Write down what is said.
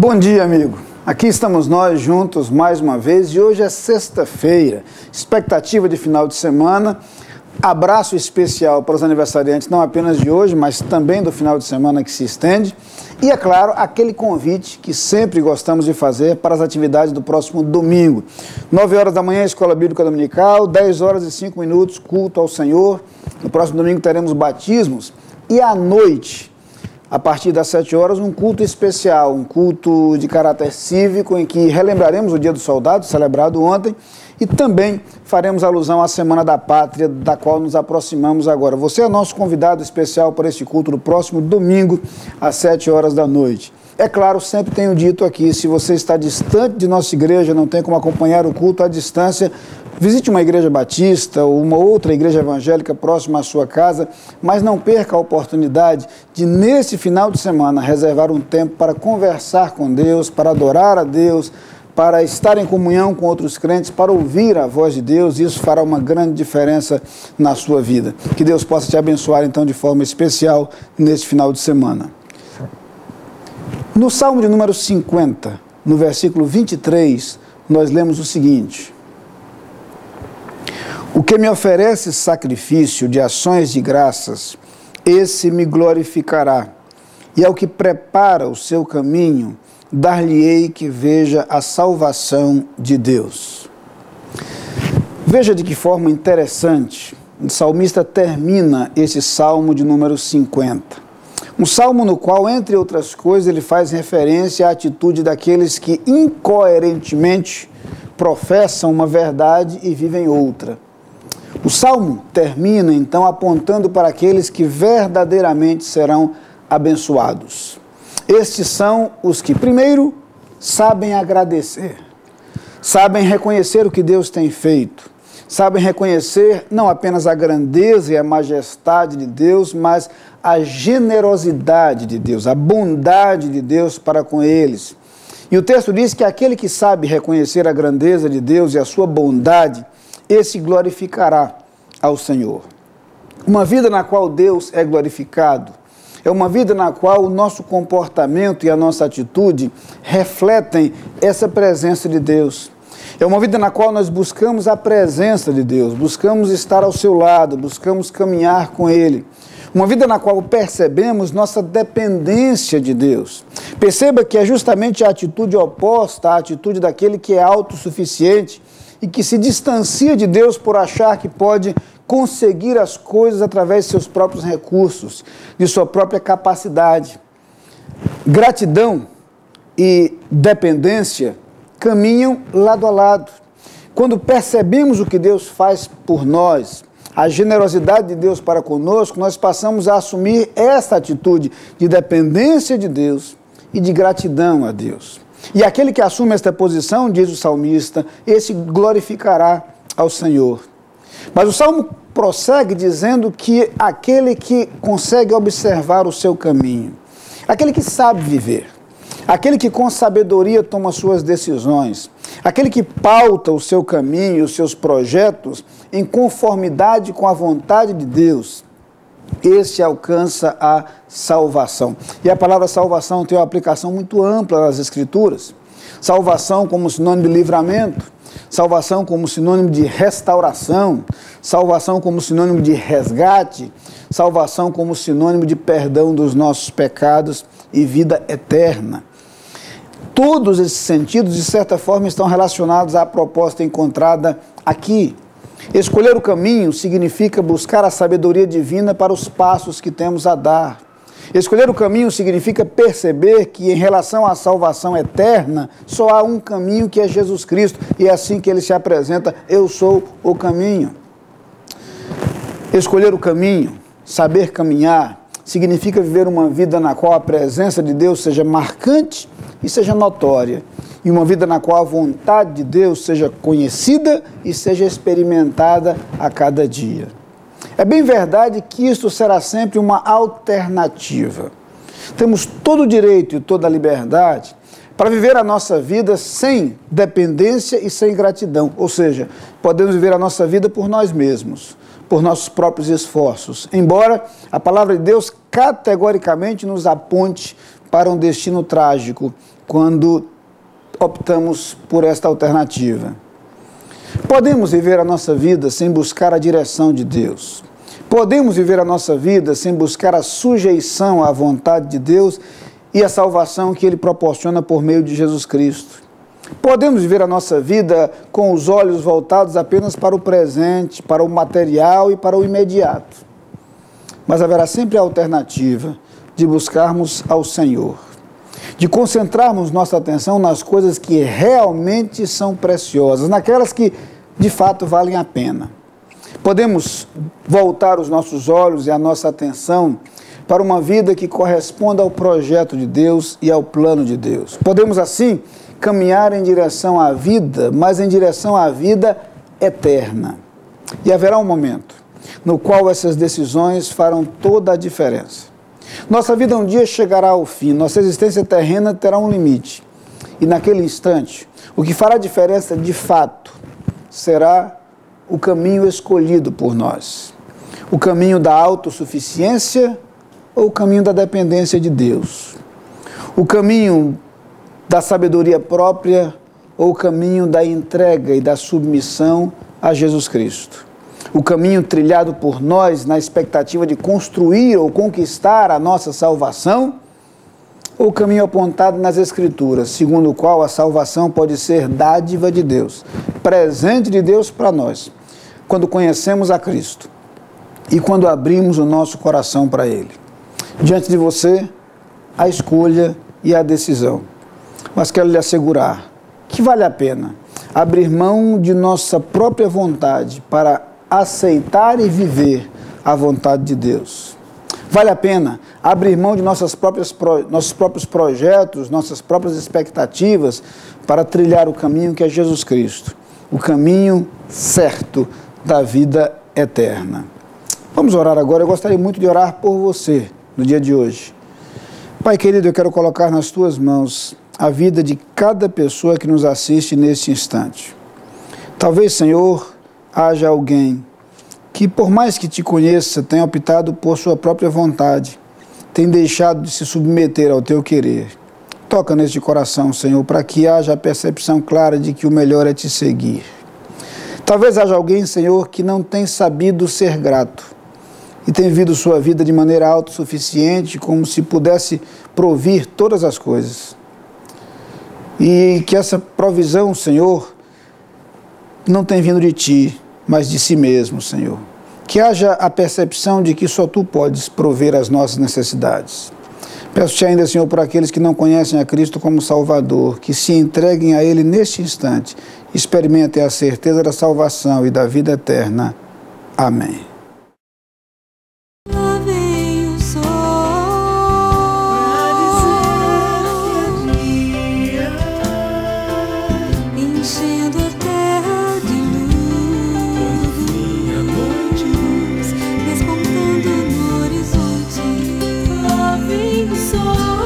Bom dia, amigo. Aqui estamos nós juntos mais uma vez e hoje é sexta-feira, expectativa de final de semana, abraço especial para os aniversariantes, não apenas de hoje, mas também do final de semana que se estende e, é claro, aquele convite que sempre gostamos de fazer para as atividades do próximo domingo. 9 horas da manhã, Escola Bíblica Dominical, 10 horas e 5 minutos, culto ao Senhor. No próximo domingo teremos batismos e à noite, a partir das 7 horas, um culto especial, um culto de caráter cívico em que relembraremos o Dia do Soldado, celebrado ontem, e também faremos alusão à Semana da Pátria, da qual nos aproximamos agora. Você é nosso convidado especial para este culto no próximo domingo, às 7 horas da noite. É claro, sempre tenho dito aqui, se você está distante de nossa igreja, não tem como acompanhar o culto à distância, visite uma igreja batista ou uma outra igreja evangélica próxima à sua casa, mas não perca a oportunidade de, nesse final de semana, reservar um tempo para conversar com Deus, para adorar a Deus, para estar em comunhão com outros crentes, para ouvir a voz de Deus. Isso fará uma grande diferença na sua vida. Que Deus possa te abençoar, então, de forma especial neste final de semana. No Salmo de número 50, no versículo 23, nós lemos o seguinte: o que me oferece sacrifício de ações de graças, esse me glorificará, e ao que prepara o seu caminho, dar-lhe-ei que veja a salvação de Deus. Veja de que forma interessante o salmista termina esse salmo de número 50. Um salmo no qual, entre outras coisas, ele faz referência à atitude daqueles que incoerentemente professam uma verdade e vivem outra. O salmo termina, então, apontando para aqueles que verdadeiramente serão abençoados. Estes são os que, primeiro, sabem agradecer, sabem reconhecer o que Deus tem feito, sabem reconhecer não apenas a grandeza e a majestade de Deus, mas a generosidade de Deus, a bondade de Deus para com eles. E o texto diz que aquele que sabe reconhecer a grandeza de Deus e a sua bondade, esse glorificará ao Senhor. Uma vida na qual Deus é glorificado é uma vida na qual o nosso comportamento e a nossa atitude refletem essa presença de Deus. É uma vida na qual nós buscamos a presença de Deus, buscamos estar ao seu lado, buscamos caminhar com Ele. Uma vida na qual percebemos nossa dependência de Deus. Perceba que é justamente a atitude oposta à atitude daquele que é autossuficiente e que se distancia de Deus por achar que pode conseguir as coisas através de seus próprios recursos, de sua própria capacidade. Gratidão e dependência caminham lado a lado. Quando percebemos o que Deus faz por nós, a generosidade de Deus para conosco, nós passamos a assumir essa atitude de dependência de Deus e de gratidão a Deus. E aquele que assume esta posição, diz o salmista, esse glorificará ao Senhor. Mas o salmo prossegue dizendo que aquele que consegue observar o seu caminho, aquele que sabe viver, aquele que com sabedoria toma suas decisões, aquele que pauta o seu caminho, os seus projetos em conformidade com a vontade de Deus, esse alcança a salvação. E a palavra salvação tem uma aplicação muito ampla nas Escrituras. Salvação como sinônimo de livramento, salvação como sinônimo de restauração, salvação como sinônimo de resgate, salvação como sinônimo de perdão dos nossos pecados e vida eterna. Todos esses sentidos, de certa forma, estão relacionados à proposta encontrada aqui. Escolher o caminho significa buscar a sabedoria divina para os passos que temos a dar. Escolher o caminho significa perceber que, em relação à salvação eterna, só há um caminho, que é Jesus Cristo, e é assim que ele se apresenta: eu sou o caminho. Escolher o caminho, saber caminhar, significa viver uma vida na qual a presença de Deus seja marcante e seja notória, e uma vida na qual a vontade de Deus seja conhecida e seja experimentada a cada dia. É bem verdade que isto será sempre uma alternativa. Temos todo o direito e toda a liberdade para viver a nossa vida sem dependência e sem gratidão. Ou seja, podemos viver a nossa vida por nós mesmos, por nossos próprios esforços. Embora a palavra de Deus categoricamente nos aponte para um destino trágico quando optamos por esta alternativa. Podemos viver a nossa vida sem buscar a direção de Deus. Podemos viver a nossa vida sem buscar a sujeição à vontade de Deus e a salvação que Ele proporciona por meio de Jesus Cristo. Podemos viver a nossa vida com os olhos voltados apenas para o presente, para o material e para o imediato. Mas haverá sempre a alternativa de buscarmos ao Senhor, de concentrarmos nossa atenção nas coisas que realmente são preciosas, naquelas que de fato valem a pena. Podemos voltar os nossos olhos e a nossa atenção para uma vida que corresponda ao projeto de Deus e ao plano de Deus. Podemos assim caminhar em direção à vida, mas em direção à vida eterna. E haverá um momento no qual essas decisões farão toda a diferença. Nossa vida um dia chegará ao fim, nossa existência terrena terá um limite. E naquele instante, o que fará diferença de fato será o caminho escolhido por nós. O caminho da autossuficiência ou o caminho da dependência de Deus. O caminho da sabedoria própria ou o caminho da entrega e da submissão a Jesus Cristo. O caminho trilhado por nós na expectativa de construir ou conquistar a nossa salvação, ou o caminho apontado nas Escrituras, segundo o qual a salvação pode ser dádiva de Deus, presente de Deus para nós, quando conhecemos a Cristo e quando abrimos o nosso coração para Ele. Diante de você, a escolha e a decisão. Mas quero lhe assegurar que vale a pena abrir mão de nossa própria vontade para aceitar e viver a vontade de Deus. Vale a pena abrir mão de nossos próprios projetos, nossas próprias expectativas para trilhar o caminho que é Jesus Cristo, o caminho certo da vida eterna. Vamos orar agora. Eu gostaria muito de orar por você no dia de hoje. Pai querido, eu quero colocar nas tuas mãos a vida de cada pessoa que nos assiste neste instante. Talvez, Senhor, haja alguém que, por mais que te conheça, tenha optado por sua própria vontade, tem deixado de se submeter ao teu querer. Toca neste coração, Senhor, para que haja a percepção clara de que o melhor é te seguir. Talvez haja alguém, Senhor, que não tem sabido ser grato e tem vivido sua vida de maneira autossuficiente, como se pudesse provir todas as coisas. E que essa provisão, Senhor, não tem vindo de ti, mas de si mesmo, Senhor. Que haja a percepção de que só tu podes prover as nossas necessidades. Peço-te ainda, Senhor, por aqueles que não conhecem a Cristo como Salvador, que se entreguem a Ele neste instante, experimentem a certeza da salvação e da vida eterna. Amém. Despontando no horizonte, lá vem o sol.